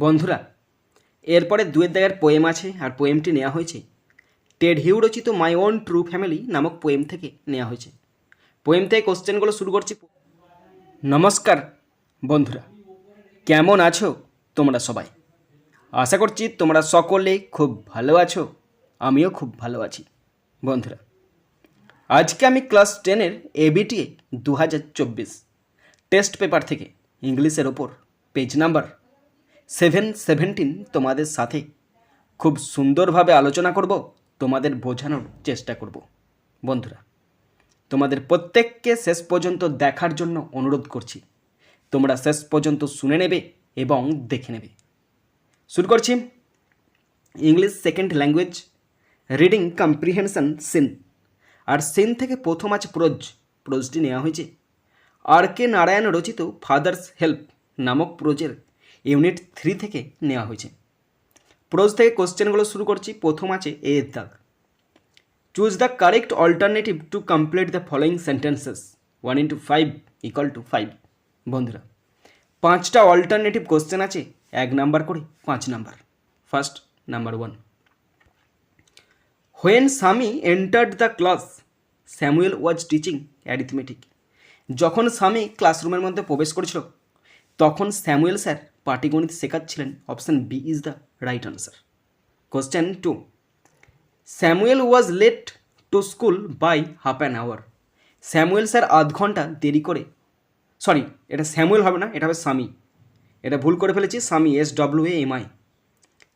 বন্ধুরা, এরপরে দুয়ের দাগের পোয়েম আছে, আর পোয়েমটি নেওয়া হয়েছে টেড হিউ রচিত মাই ওন ট্রু ফ্যামিলি নামক পোয়েম থেকে নেওয়া হয়েছে। পোয়েম থেকে কোশ্চেনগুলো শুরু করছি। নমস্কার বন্ধুরা, কেমন আছো তোমরা সবাই? আশা করছি তোমরা সকলে খুব ভালো আছো, আমিও খুব ভালো আছি। বন্ধুরা, আজকে আমি ক্লাস 10-এর এবিটিএ 2024 টেস্ট পেপার থেকে ইংলিশের ওপর পেজ নাম্বার 717 তোমাদের সাথে খুব সুন্দরভাবে আলোচনা করব, তোমাদের বোঝানোর চেষ্টা করব। বন্ধুরা, তোমাদের প্রত্যেককে শেষ পর্যন্ত দেখার জন্য অনুরোধ করছি। তোমরা শেষ পর্যন্ত শুনে নেবে এবং দেখে নেবে। শুরু করছি। English second language reading comprehension seen. আর সিন থেকে প্রথম আছে প্রোজটি নেওয়া হয়েছে আর কে নারায়ণ রচিত ফাদার্স হেল্প নামক প্রোজের ইউনিট 3 থেকে নেওয়া হয়েছে। প্রোজ থেকে কোশ্চেনগুলো শুরু করছি। প্রথম আছে এর দাগ। Choose the correct alternative to complete the following sentences 1 into 5 = 5। বন্ধুরা, 5টা অল্টারনেটিভ কোশ্চেন আছে, 1 নাম্বার করে 5 number. First, number 1, when Swami entered the class Samuel was teaching arithmetic. যখন স্বামী ক্লাসরুমের মধ্যে প্রবেশ করেছিল তখন স্যামুয়েল স্যার পাটিগণিত শেখাচ্ছিলেন। Option B is the right answer. Question 2, Samuel was late to school by half an hour. Samuel sir আধ ঘন্টা দেরি করে, এটা স্যামুয়েল হবে না, এটা হবে স্বামী, এটা ভুল করে ফেলেছি, স্বামী SWAMI।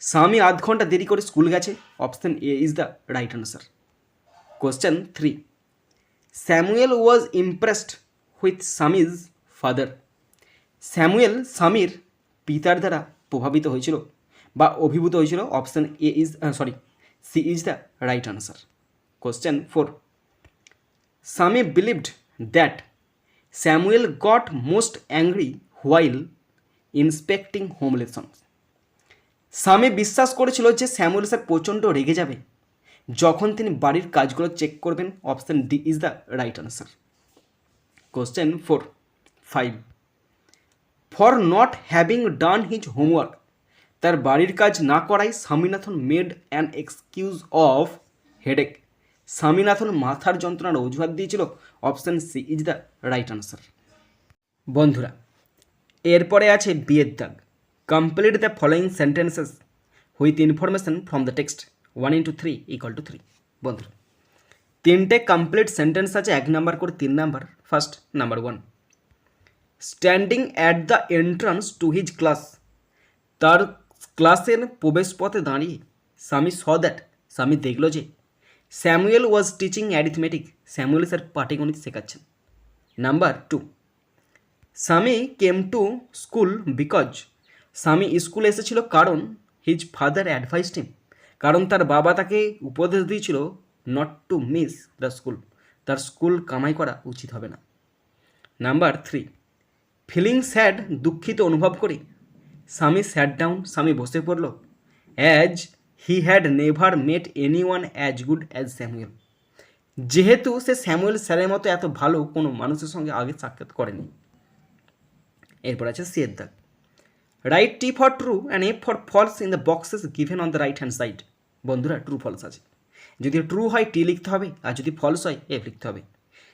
স্বামী আধ ঘন্টা দেরি করে স্কুল গেছে। Option A is the right answer. Question 3, Samuel was impressed with Swami's father. Samuel স্বামীর পিতার দ্বারা প্রভাবিত হয়েছিল বা অভিভূত হয়েছিল। Option A is C is the right answer. Question 4, Swami believed that Samuel got most angry while inspecting home lessons. Swami বিশ্বাস করেছিল যে স্যামুয়েল স্যার প্রচণ্ড রেগে যাবে যখন তিনি বাড়ির কাজগুলো চেক করবেন। Option D is the right answer. Question 5, for not having done his homework. তার বাড়ির কাজ না করায় Swaminathan made an excuse of headache. Swaminathan মাথার যন্ত্রণার অজুহাত দিয়েছিল। Option C is the right answer. বন্ধুরা, এরপরে আছে বিয়ের দাগ। Complete the following sentences with information from the text 1 into 3 = 3। বন্ধুরা, 3টে কমপ্লিট সেন্টেন্স আছে, 1 নাম্বার করে 3 number. First, number 1, standing at the entrance to his class. তার ক্লাসের প্রবেশ পথে দাঁড়িয়ে স্বামী স্বামী দেখল যে Samuel was teaching arithmetic. Samuel sir পাটিগণিত শেখাচ্ছেন। নাম্বার 2, স্বামী কেম টু স্কুল বিকজ। স্বামী স্কুলে এসেছিল কারণ হিজ ফাদার অ্যাডভাইসড হিম। কারণ তার বাবা তাকে উপদেশ দিয়েছিল not to miss the school. তার স্কুল কামাই করা উচিত হবে না। নাম্বার 3, ফিলিং স্যাড, দুঃখিত অনুভব করে স্বামী স্যাট ডাউন। স্বামী বসে পড়ল। As he had never mate any one as good as Samuel. যেহেতু সে স্যামুয়েল স্যারের মতো এত ভালো কোনো মানুষের সঙ্গে আগে সাক্ষাৎ করেনি। এরপর আছে সি এর দাগ। Write T for true and A for false in the boxes given on the right hand side. বন্ধুরা, ট্রু ফলস আছে, যদি ট্রু হয় টি লিখতে হবে, আর যদি ফলস হয় এফ লিখতে হবে,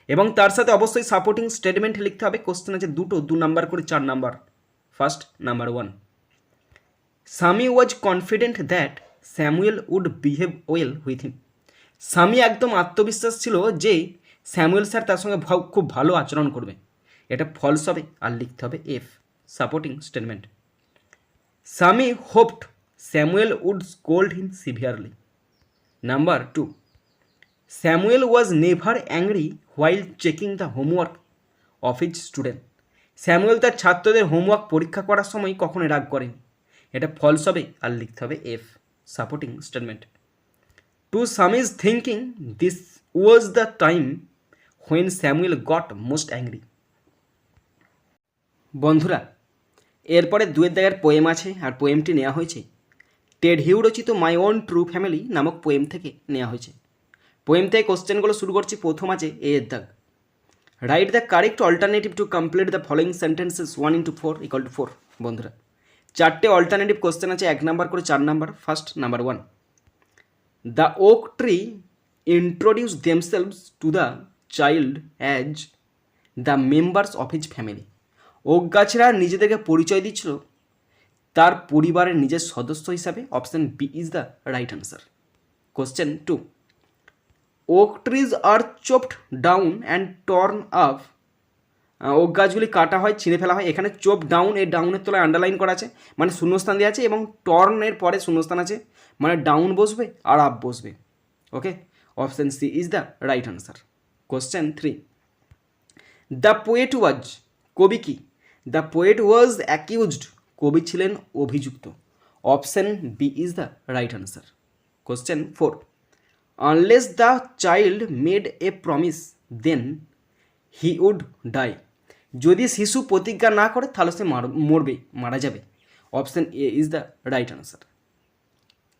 এবং তার সাথে অবশ্যই সাপোর্টিং স্টেটমেন্ট লিখতে হবে। কোশ্চেন আছে 2 নাম্বার করে 4 number. First, number 1, Swami was confident that Samuel would behave well with him. Swami একদম আত্মবিশ্বাস ছিল যে স্যামুয়েল স্যার তার সঙ্গে খুব ভালো আচরণ করবে। এটা ফলস হবে, আর লিখতে হবে F, supporting statement. Swami hoped Samuel would scold him severely. Number 2, Samuel was never angry while checking the homework of his student. Samuel তার ছাত্রদের হোমওয়ার্ক পরীক্ষা করার সময় কখনো রাগ করেনি। এটা ফলস হবে, আর লিখতে হবে F, supporting statement. To Swami's thinking this was the time when Samuel got most angry. বন্ধুরা, এরপরে দুয়ের দাগের পোয়েম আছে, আর পোয়েমটি নেওয়া হয়েছে টেড হিউ রচিত মাই ওন ট্রু ফ্যামিলি নামক পোয়েম থেকে নেওয়া হয়েছে। পোয়েম থেকে কোশ্চেনগুলো শুরু করছি। প্রথম আছে এর দাগ। Write the correct alternative to complete the following sentences 1 into 4 = 4। বন্ধুরা, চারটে অল্টারনেটিভ কোশ্চেন আছে, 1 নাম্বার করে 4 number. First number 1, the oak tree introduce themselves to the child as the members of his family. Oak গাছেরা নিজেদেরকে পরিচয় দিচ্ছিল তার পরিবারের নিজের সদস্য হিসাবে। Option B is the right answer. Question 2, oak trees are chopped down and torn up. Oak গাছগুলি কাটা হয়, ছিঁড়ে ফেলা হয়। এখানে চপ ডাউন, এই ডাউনের তলায় আন্ডারলাইন করা আছে, মানে শূন্যস্থান দেওয়া আছে, এবং টর্নের পরে শূন্যস্থান আছে, মানে ডাউন বসবে আর আপ বসবে। Okay, option C is the right answer. Question 3, the poet was, কবি কি? দ্য পোয়েট ওয়াজ অ্যাকিউজড, কবি ছিলেন অভিযুক্ত। Option B is the right answer. Question 4, unless the child made a promise then he would die. যদি শিশু প্রতিজ্ঞা না করে তাহলে সে মরবে, মারা যাবে। Option A is the right answer.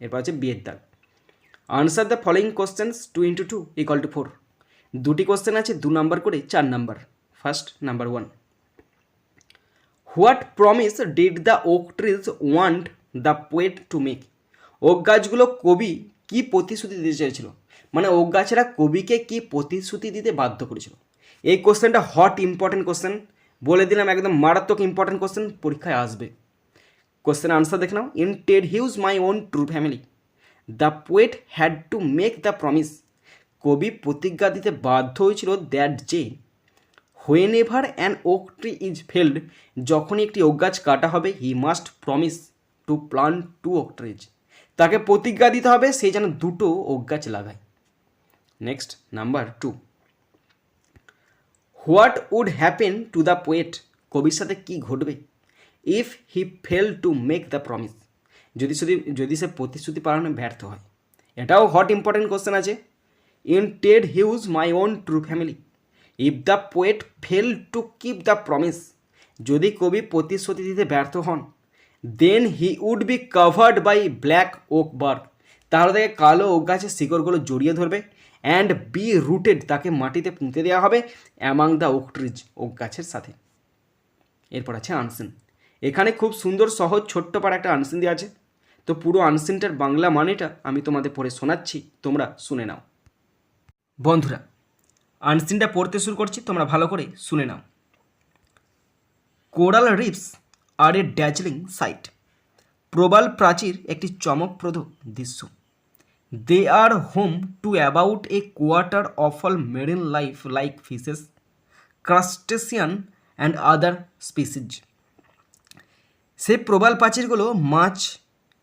এরপর আছে বিয়ের দাগ। Answer the following questions 2 × 2 = 4। দুটি কোশ্চেন আছে 2 নাম্বার করে 4 number. First number 1, what promise did the oak trees want the poet to make. Oak গাছগুলো কবি কি প্রতিশ্রুতি দিতে চেয়েছিল, মানে ওক গাছেরা কবিকে কি প্রতিশ্রুতি দিতে বাধ্য করেছিল। এই কোশ্চেনটা হট ইম্পর্টেন্ট কোশ্চেন, বলে দিলাম একদম মারাত্মক ইম্পর্টেন্ট কোশ্চেন, পরীক্ষায় আসবে। কোশ্চেন আনসার দেখে নাও। In Ted Hughes my own true family the poet had to make the promise. কবি প্রতিজ্ঞা দিতে বাধ্য হয়েছিল দ্যাট যে whenever an oak tree is felled, যখনই একটি ওক গাছ কাটা হবে, he must promise to plant 2 oak trees. তাকে প্রতিজ্ঞা দিতে হবে সে যেন 2টো ওক গাছ লাগায়। Next number 2, what would happen to the poet. কবির সাথে কী ঘটবে if he fail to make the promise, যদি সে প্রতিশ্রুতি পালনে ব্যর্থ হয়। এটাও হট ইম্পর্টেন্ট কোশ্চেন আছে। In Ted Hughes my own true family if the poet fail to keep the promise, যদি কবি প্রতিশ্রুতি দিতে ব্যর্থ হন, then he would be covered by black oak bark, তাহলে তাকে কালো ওক গাছের শিকড়গুলো জড়িয়ে ধরবে, অ্যান্ড বি রুটেড, তাকে মাটিতে পুঁতে দেওয়া হবে among the oak trees, oak গাছের সাথে। এরপর আছে আনসিন। এখানে খুব সুন্দর সহজ ছোট্ট পাড়া একটা আনসিন দেওয়া আছে, তো পুরো আনসিনটার বাংলা মানেটা আমি তোমাদের পড়ে শোনাচ্ছি, তোমরা শুনে নাও। বন্ধুরা, আনসিনটা পড়তে শুরু করছি, তোমরা ভালো করে শুনে নাও। Coral reefs are a dazzling sight. প্রবাল প্রাচীর একটি চমকপ্রদ দৃশ্য। They are home to about a quarter of all marine life like fishes, crustacean and other species. সেই প্রবাল প্রাচীরগুলো মাছ,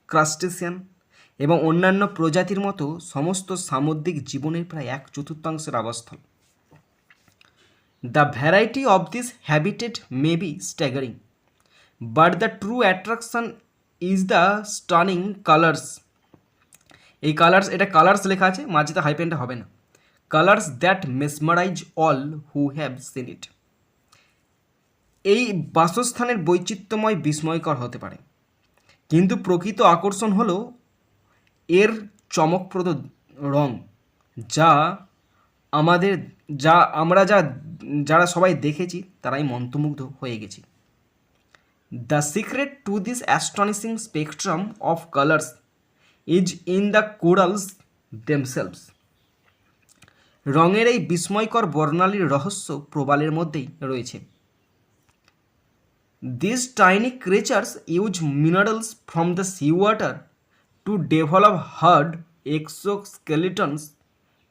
ক্রাস্টেসিয়ান এবং অন্যান্য প্রজাতির মতো সমস্ত সামুদ্রিক জীবনের প্রায় 1/4 আবাসস্থল। The variety of this habitat may be staggering, but the true attraction is the stunning colors. এই কালার্স, এটা কালার্স লেখা আছে, মাঝেতে হাইপেনটা হবে না। Colours that mesmerise all who have seen it. এই বাসস্থানের বৈচিত্র্যময় বিস্ময়কর হতে পারে, কিন্তু প্রকৃত আকর্ষণ হলো এর চমকপ্রদ রং, যা আমরা যারা সবাই দেখেছি তারাই মন্ত্রমুগ্ধ হয়ে গেছি। The secret to this astonishing spectrum of colours is in the corals themselves. রঙের এই বিস্ময়কর বর্ণালীর রহস্য প্রবালের মধ্যেই রয়েছে। This tiny creatures use minerals from the sea water to develop hard exoskeletons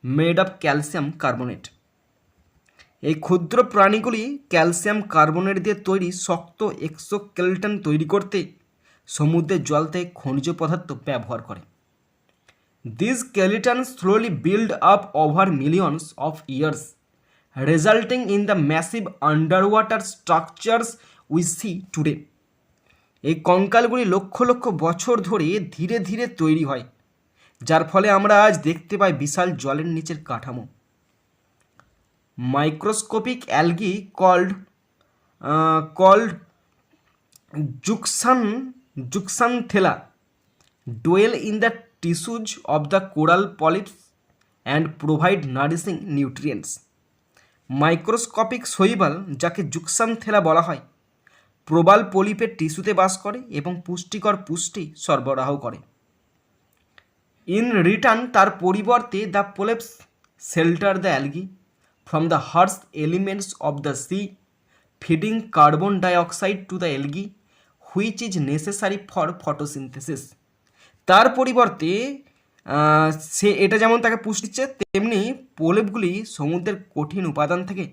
made of calcium carbonate. এই ক্ষুদ্র প্রাণীগুলি ক্যালসিয়াম কার্বনেট দিয়ে তৈরি শক্ত এক্সোস্কেলিটন তৈরি করতে সমুদ্রের জল থেকে খনিজ পদার্থ ব্যবহার করে। This skeleton slowly build up over millions of years, resulting in the massive under water structures we see today. এই কঙ্কালগুলি লক্ষ লক্ষ বছর ধরে ধীরে ধীরে তৈরি হয়, যার ফলে আমরা আজ দেখতে পাই বিশাল জলের নিচের কাঠামো। Microscopic algae called zooxanthella dwell in the tissues of the coral polyps and provide nourishing nutrients. Microscopic শৈবাল, যাকে জুক্সানথেলা বলা হয়, প্রবাল পলিপের টিস্যুতে বাস করে এবং পুষ্টিকর পুষ্টি সরবরাহ করে। ইন রিটার্ন তার পরিবর্তে the polyps shelter the algae from the harsh elements of the sea, feeding carbon dioxide to the algae which is necessary for photosynthesis. তার পরিবর্তে সে এটা যেমন তাকে পুষ্টি দিচ্ছে, তেমনি পোলেপগুলি সমুদ্রের কঠিন উপাদান থেকে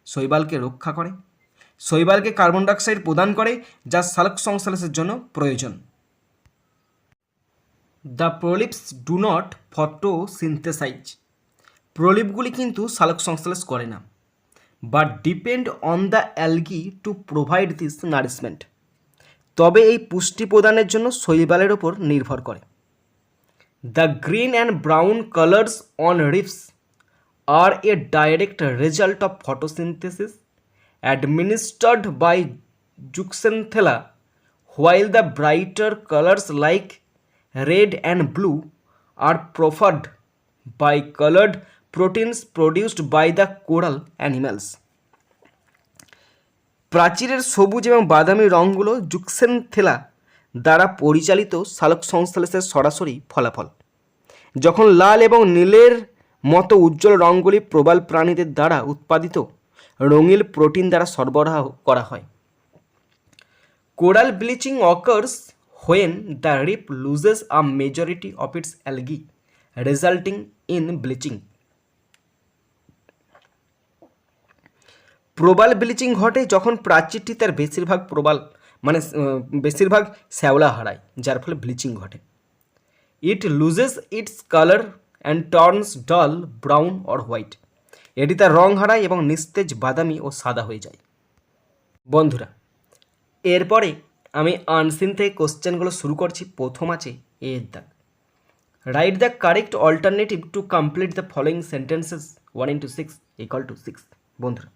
শৈবালকে রক্ষা করে, শৈবালকে কার্বন ডাইঅক্সাইড প্রদান করে, যা সালোক সংশ্লেষের জন্য প্রয়োজন। The polyps do not photosynthesise. প্রোলিপগুলি কিন্তু সালোক সংশ্লেষ করে না, but depend on the algae to provide this nourishment. তবে এই পুষ্টি প্রদানের জন্য শৈবালের ওপর নির্ভর করে। The green and brown colours on reefs are a direct result of photosynthesis administered by Zooxanthella, while the brighter colors like red and blue are preferred by colored proteins produced by the coral animals. প্রাচীরের সবুজ এবং বাদামি রঙগুলো জুক্সেনথেলা দ্বারা পরিচালিত সালোক সংশ্লেষের সরাসরি ফলাফল, যখন লাল এবং নীলের মতো উজ্জ্বল রঙগুলি প্রবাল প্রাণীদের দ্বারা উৎপাদিত রঙিন প্রোটিন দ্বারা সরবরাহ করা হয়। Coral bleaching occurs when the reef loses a majority of its algae resulting in bleaching. প্রবাল ব্লিচিং ঘটে যখন প্রাচীরটি তার বেশিরভাগ শ্যাওলা হারায়, যার ফলে ব্লিচিং ঘটে। It loses its colour and turns dull brown or white. এটি তার রং হারায় এবং নিস্তেজ বাদামি ও সাদা হয়ে যায়। বন্ধুরা, এরপরে আমি আনসিন থেকে কোশ্চেনগুলো শুরু করছি। প্রথম আছে এর দাগ। Write the correct alternative to complete the following sentences 1 into 6 = 6। বন্ধুরা,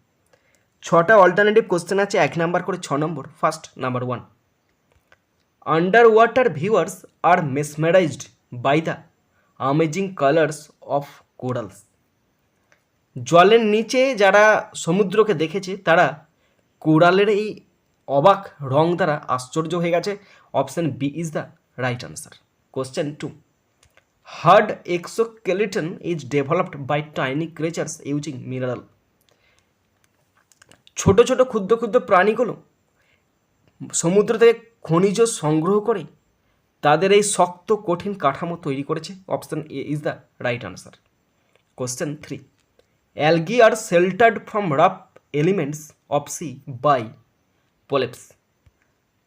6টা অল্টারনেটিভ কোশ্চেন আছে, 1 নাম্বার করে 6 নম্বর। First number 1, underwater viewers are mesmerised by the amazing colours of corals. জলের নিচে যারা সমুদ্রকে দেখেছে তারা কোরালের এই অবাক রং দ্বারা আশ্চর্য হয়ে গেছে। Option B is the right answer. Question 2, hard exoskeleton is developed by tiny creatures using mineral. ছোট ছোট ক্ষুদ্র ক্ষুদ্র প্রাণীগুলো সমুদ্র থেকে খনিজ সংগ্রহ করে তাদের এই শক্ত কঠিন কাঠামো তৈরি করেছে। Option A is the right answer. Question 3, algae are sheltered from rough elements of sea by polyps.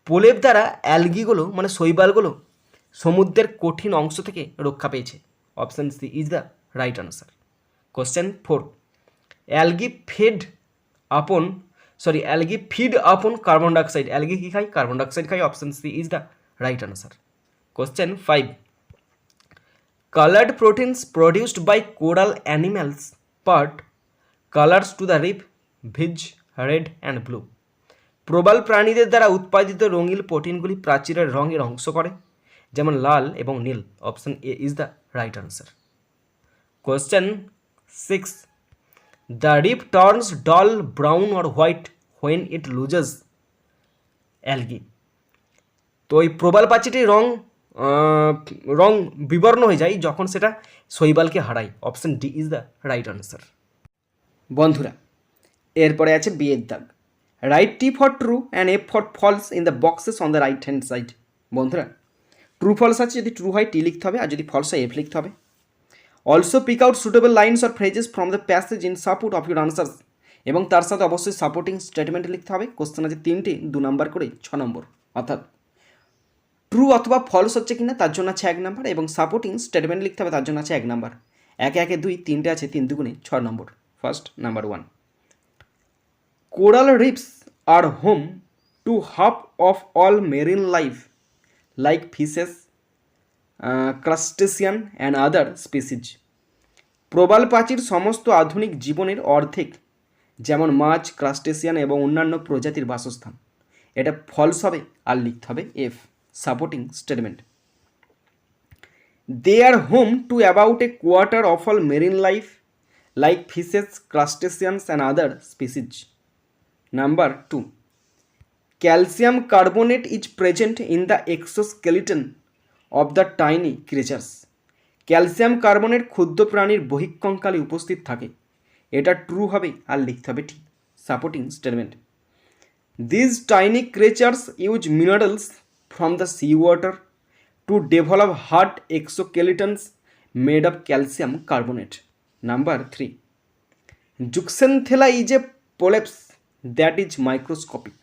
Polyp দ্বারা অ্যালগিগুলো শৈবালগুলো সমুদ্রের কঠিন অংশ থেকে রক্ষা পেয়েছে। Option C is the right answer. Question 4, algae feed upon carbon dioxide. Algae কী খায়? কার্বন ডাইঅক্সাইড খায়। Option C is the right answer. Question 5, colored proteins produced by coral animals part colors to the reef beige, red and blue. প্রবাল প্রাণীদের দ্বারা উৎপাদিত রঙিন প্রোটিনগুলি প্রাচীরের রঙের অংশ করে, যেমন লাল এবং নীল। Option A is the right answer. Question 6, the reef turns dull brown or white when it loses algae. তো এই প্রবাল প্রাচীরটির রং বিবর্ণ হয়ে যায় যখন সেটা শৈবালকে হারায়। Option D is the right answer. বন্ধুরা, এরপরে আছে বি এর দাগ। Write T for true and F for false in the boxes on the right hand side. বন্ধুরা, ট্রু ফলস আছে, যদি ট্রু হয় টি লিখতে হবে, আর যদি ফলস হয় এফ লিখতে হবে। Also pick out suitable lines or phrases from the passage in support of your answers. এবং তার সাথে অবশ্যই সাপোর্টিং স্টেটমেন্ট লিখতে হবে। কোশ্চেন আছে 3টে, 2 নাম্বার করে 6 নম্বর। অর্থাৎ ট্রু অথবা ফলস হচ্ছে কিনা তার জন্য আছে 1 নাম্বার, এবং সাপোর্টিং স্টেটমেন্ট লিখতে হবে তার জন্য আছে 1 নাম্বার। 1 1 2 3টে আছে, 3 2 6 নম্বর। First number 1, coral reefs are home to half of all marine life like fishes, crustacean and other species. প্রবাল প্রাচীর সমস্ত আধুনিক জীবনের অর্ধেক, যেমন মাছ, ক্রাস্টেসিয়ান এবং অন্যান্য প্রজাতির বাসস্থান। এটা ফলস হবে, আর লিখতে হবে F, supporting statement. They are home to about a quarter of all marine life like fishes, crustaceans and other species. Number 2, calcium carbonate is present in the exoskeleton of the tiny creatures. Calcium carbonate ক্ষুদ্র প্রাণীর বহিঃকঙ্কালে উপস্থিত থাকে। এটা true হবে আর লিখতে হবে ঠিক। Supporting statement, these tiny creatures use minerals from the sea water to develop hard exoskeletons made of calcium carbonate. Number 3, zooxanthella is a polyps that is microscopic.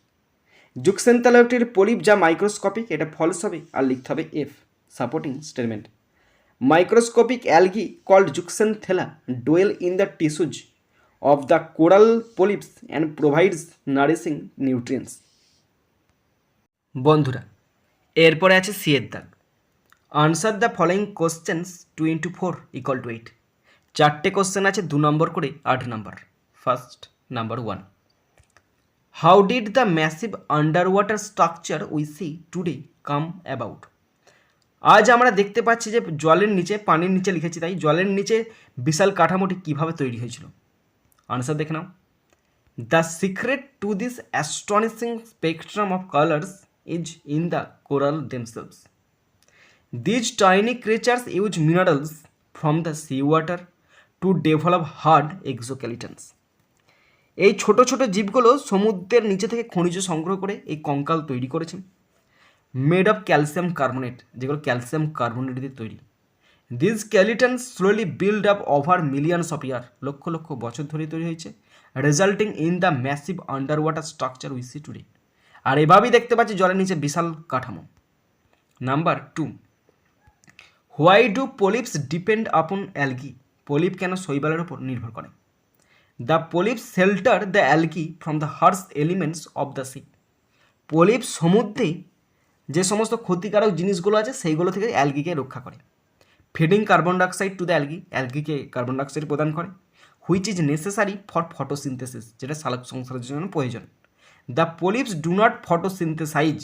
Zooxanthella একটি পলিপ যা মাইক্রোস্কোপিক, এটা false হবে আর লিখতে হবে F. Supporting statement, microscopic algae called zooxanthella dwell in the tissues of the coral polyps and provides nourishing nutrients. বন্ধুরা, এরপরে আছে সি এর দাগ। Answer the following questions 2 into 4 equal to 8। চারটে কোশ্চেন আছে 2 নম্বর করে 8 নম্বর। First, number 1, how did the massive underwater structure we see today come about. আজ আমরা দেখতে পাচ্ছি যে জলের নিচে, পানির নিচে লিখেছি তাই, জলের নিচে বিশাল কাঠামোটি কীভাবে তৈরি হয়েছিল। আনসার দেখে নাও, the secret to this astonishing spectrum of colours is in the coral themselves. These tiny creatures use minerals from the sea water to develop hard exoskeletons. এই ছোট ছোট জীবগুলো সমুদ্রের নিচে থেকে খনিজ সংগ্রহ করে এই কঙ্কাল তৈরি করেছে, মেড অফ ক্যালসিয়াম কার্বনেট, যেগুলো ক্যালসিয়াম কার্বনেট দিয়ে তৈরি। This skeleton slowly build up over millions of year, লক্ষ লক্ষ বছর ধরে তৈরি হয়েছে, resulting in the massive underwater structure we see today. আর এভাবেই দেখতে পাচ্ছি জলের নিচে বিশাল কাঠামো। Number 2, why do polyps depend upon algae. Polyp কেন শৈবালের ওপর নির্ভর করে। The polyps shelter the algae from the harsh elements of the C. Polyp সমুদ্রে যে সমস্ত ক্ষতিকারক জিনিসগুলো আছে সেইগুলো থেকে অ্যালগিকে রক্ষা করে। Feeding carbon dioxide to the algae, অ্যালগিকে কার্বন ডাইঅক্সাইড প্রদান করে। Which is necessary for photosynthesis, যেটা সালোক সংশ্লেষের জন্য প্রয়োজন। The polyps do not photosynthesise.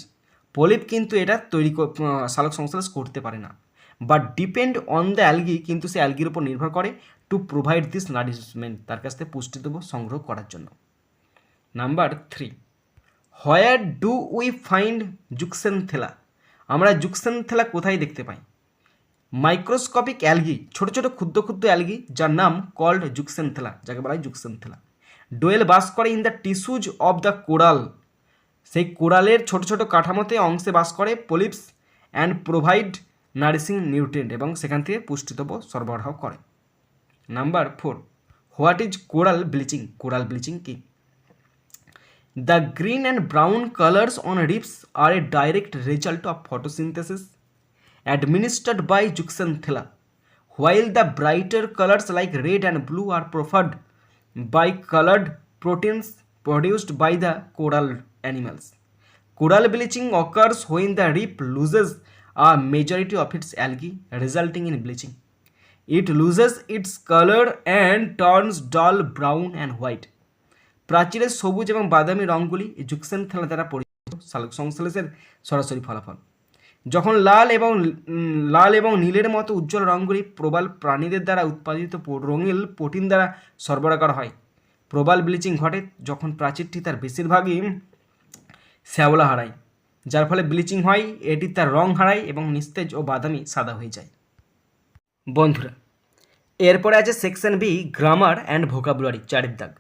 Polyp কিন্তু এটা তৈরি সালোক সংশ্লেষ করতে পারে না। But depend on the algae, কিন্তু সে অ্যালগির উপর নির্ভর করে টু প্রোভাইড দিস নারিশমেন্ট, তার কাছ থেকে পুষ্টিদ্রব্য সংগ্রহ করার জন্য। Number 3, where do we find zooxanthella. আমরা জুক্সেনথেলা কোথায় দেখতে পাই। মাইক্রোস্কোপিক অ্যালগি, ছোট ছোট ক্ষুদ্র ক্ষুদ্র অ্যালগি যার নাম কল্ড জুক্সেনথেলা, যাকে বলা হয় জুক্সেনথেলা, ডোয়েল বাস করে in the tissues of the coral. সেই কোরালের ছোট ছোট কাঠামোতে অংশে বাস করে polyps and provide nourishing nutrient, এবং সেখান থেকে পুষ্টিদ্রব্য সরবরাহ করে। Number 4, what is coral bleaching. Coral bleaching কি। The green and brown colors on reefs are a direct result of photosynthesis administered by Zooxanthellae, while the brighter colors like red and blue are preferred by colored proteins produced by the coral animals. Coral bleaching occurs when the reef loses a majority of its algae, resulting in bleaching. It loses its color and turns dull brown and white. প্রাচীরের সবুজ এবং বাদামি রঙগুলি জুক্সেনথেলা দ্বারা পরিচিত সালোক সংশ্লেষের সরাসরি ফলাফল। যখন লাল এবং নীলের মতো উজ্জ্বল রঙগুলি প্রবাল প্রাণীদের দ্বারা উৎপাদিত রঙিন প্রোটিন দ্বারা সরবরাহ করা হয়, প্রবাল ব্লিচিং ঘটে যখন প্রাচীরটি তার বেশিরভাগই শ্যাওলা হারায়, যার ফলে ব্লিচিং হয়, এটি তার রং হারায় এবং নিস্তেজ ও বাদামি সাদা হয়ে যায়। বন্ধুরা, এরপরে আছে section B, grammar and vocabulary, 4 দাগ।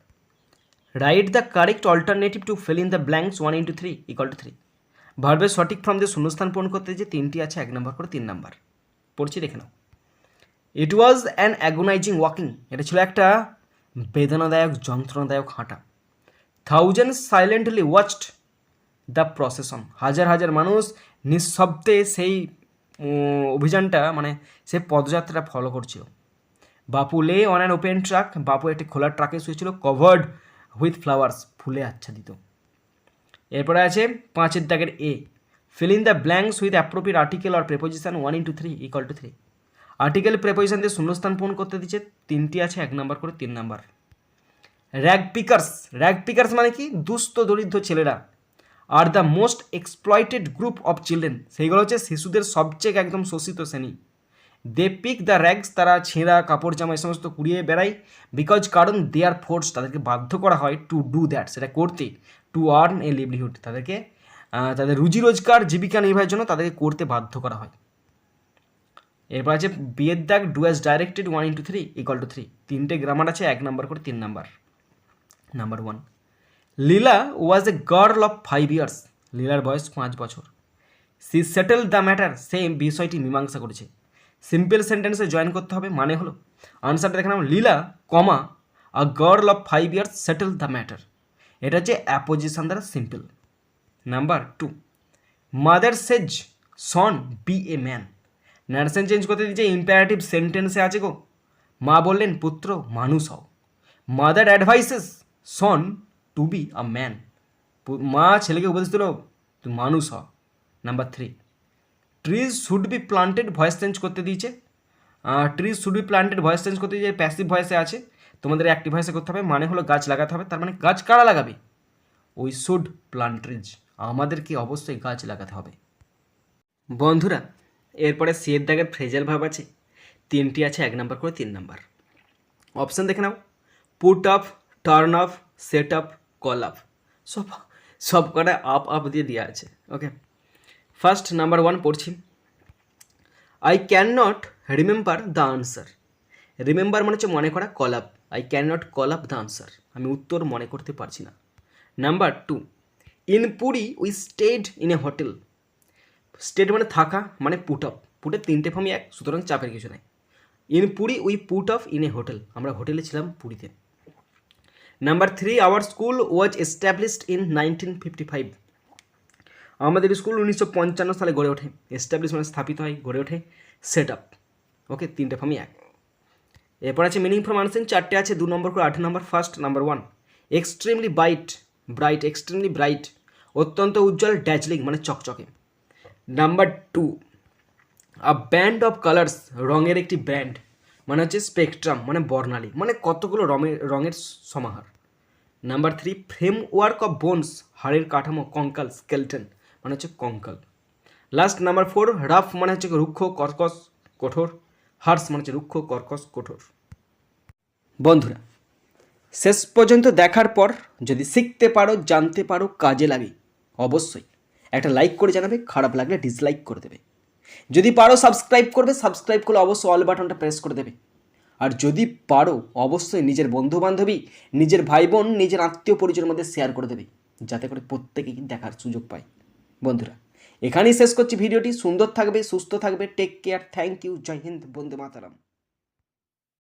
Write the correct alternative to fill in the blanks 1 into 3 = 3। ভার্বের সঠিক ফর্ম দিয়ে শূন্যস্থান পূরণ করতে যে 3টি আছে, 1 নম্বর করে 3 নাম্বার পড়ছি, দেখে নাও। It was an agonising walking. এটা ছিল একটা বেদনাদায়ক যন্ত্রণাদায়ক হাঁটা। Thousand silently watched the procession. হাজার হাজার মানুষ নিঃশব্দে সেই অভিযানটা, মানে সেই পদযাত্রা ফলো করছিল। বাপু lay on an open truck. বাপু একটি খোলা ট্রাকে শুয়েছিল, কভার্ড উইথ ফ্লাওয়ার্স, ফুলে আচ্ছাদিত। এরপরে আছে 5 দাগের এ, fill in the blanks with appropriate article or preposition 1 into 3 = 3। Article preposition দিয়ে শূন্যস্থান পূরণ করতে দিচ্ছে, 3টি আছে, 1 নম্বর করে 3 number. Rag pickers. Rag pickers মানে কি, দুস্থ দরিদ্র ছেলেরা। Are the most exploited group of children, সেইগুলো হচ্ছে শিশুদের সবচেয়ে একদম শোষিত শ্রেণী। দে পিক দ্য র্যাগস, তারা ছেঁড়া কাপড় জামা এই সমস্ত কুড়িয়ে বেড়ায়। বিকজ, কারণ দে আর ফোর্স, তাদেরকে বাধ্য করা হয় টু ডু দ্যাট, সেটা করতে, টু আর্ন এ লিভলিহুড, তাদেরকে তাদের রুজি রোজগার জীবিকা নির্বাহের জন্য তাদেরকে করতে বাধ্য করা হয়। এরপর আছে বিয়ের দাগ ডু অ্যাজ ডাইরেক্টেড 1 × 3 = 3। তিনটে গ্রামার আছে, 1 নাম্বার করে 3 number. Number 1, Leela was a girl of 5 years. লীলার বয়স 5 বছর। সি সেটেল দ্য ম্যাটার, সে বিষয়টি মীমাংসা করেছে। সিম্পল সেন্টেন্সে জয়েন করতে হবে, মানে হলো আনসারটা দেখে নাও, Leela comma a girl of 5 years settle the matter. এটা হচ্ছে অ্যাপোজিশন দ্বারা simple. Number 2, mother says son be a man. Narration change করতে দিচ্ছে, ইম্পারেটিভ সেন্টেন্সে আছে গো। মা বললেন পুত্র মানুষ হও। Mother advises son to be a man. মা ছেলেকে উপদেশ দিল তুই মানুষ হ। Number 3, trees should be planted, voice change করতে দিয়েছে। Trees should be planted voice change করতে দিয়েছে, প্যাসিভ ভয়েসে আছে, তোমাদের অ্যাক্টিভ ভয়েসে করতে হবে, মানে হলো গাছ লাগাতে হবে। তার মানে গাছ কারা লাগাবে? উই শুড প্লান্ট ট্রিজ, আমাদেরকে অবশ্যই গাছ লাগাতে হবে। বন্ধুরা এরপরে সিয়ের দাগের ফ্রেজাল ভাব আছে, 3টি আছে, 1 নাম্বার করে 3 নাম্বার। অপশান দেখে নাও, put up, turn up, set up, call up. সব কটা আপ দিয়ে দেওয়া আছে। ওকে, ফার্স্ট নাম্বার 1 পড়ছি। I can not remember the answer. Remember মানে হচ্ছে মনে করা, call up. I can not call up the answer, আমি উত্তর মনে করতে পারছি না। Number 2, in Puri we stayed in a hotel. Stayed মানে থাকা, মানে পুট আপ। পুটের 3টে ফর্মই এক, সুতরাং চাপের কিছু নাই। In Puri we put up in a hotel, আমরা হোটেলে ছিলাম পুরীতে। Number 3, our school was established in 1955। আমাদের স্কুল 1955 সালে গড়ে ওঠে। এস্টাবলিশ মানে স্থাপিত হয়, গড়ে ওঠে। Set up. ওকে, 3টে ফর্মই এক। এরপর আছে মিনিং ফ্রম আনসেন, 4টে আছে, 2 নম্বর করে 8 নম্বর। First number 1, extremely bright, extremely bright, অত্যন্ত উজ্জ্বল, ড্যাজলিং মানে চকচকে। Number 2, a band of colours, রঙের একটি ব্যান্ড, মানে হচ্ছে স্পেকট্রাম মানে বর্ণালী, মানে কতগুলো রঙের সমাহার। নাম্বার 3, ফ্রেমওয়ার্ক অফ বোনস, হাড়ের কাঠামো, কঙ্কাল, স্কেলটন মানে হচ্ছে কঙ্কাল। লাস্ট নাম্বার 4, রাফ মানে হচ্ছে রুক্ষ, কর্কশ, কঠোর। হার্স মানে হচ্ছে রুক্ষ, কর্কশ, কঠোর। বন্ধুরা শেষ পর্যন্ত দেখার পর যদি শিখতে পারো, জানতে পারো, কাজে লাগে, অবশ্যই একটা লাইক করে জানাবে, খারাপ লাগলে ডিসলাইক করে দেবে। যদি পারো সাবস্ক্রাইব করবে, সাবস্ক্রাইব করলে অবশ্যই অল বাটনটা প্রেস করে দেবে। আর যদি পারো অবশ্যই নিজের বন্ধুবান্ধবী, নিজের ভাই বোন, নিজের আত্মীয় পরিজনের মধ্যে শেয়ার করে দেবে, যাতে করে প্রত্যেকেই দেখার সুযোগ পায়। বন্ধুরা এখানেই শেষ করছি ভিডিওটি। সুন্দর থাকবে, সুস্থ থাকবে, টেক কেয়ার, থ্যাংক ইউ, জয় হিন্দ, বন্দে মাতরম।